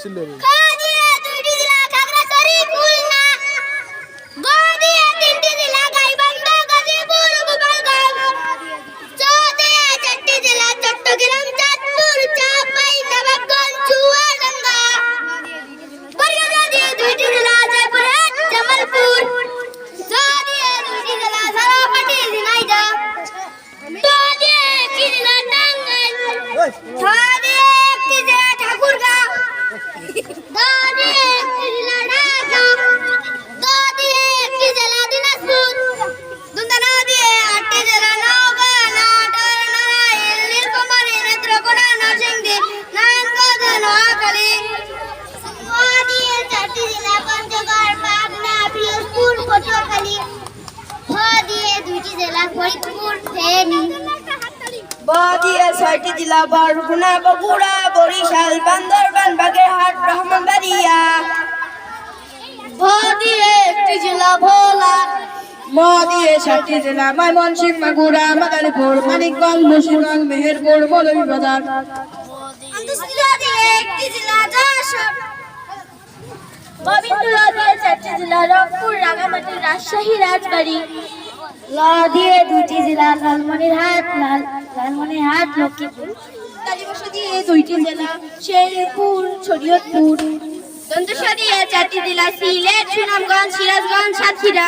ছিল রে ছয়টি জেলা বরগুনা বগুড়া বরিশাল বান্দরবান বাগেরহাট ব্রাহ্মণবাড়িয়া। একটি জেলা ভোলা। সাতটি জেলা ময়মনসিংহ মাগুরা মাদারীপুর মানিকগঞ্জ মুন্সিগঞ্জ মেহেরপুর মৌলভীবাজার। একটি জেলা যশোর। চারটি জেলা রংপুর রাঙামাটি রাজশাহী রাজবাড়ী। দুইটি জেলা লালমনিরহাট লক্ষ্মীপুর। দুইটি জেলা শেরপুর শরীয়তপুর। দন্তসা দিয়ে চারটি জেলা সিলেট সুনামগঞ্জ সিরাজগঞ্জ সাতক্ষীরা।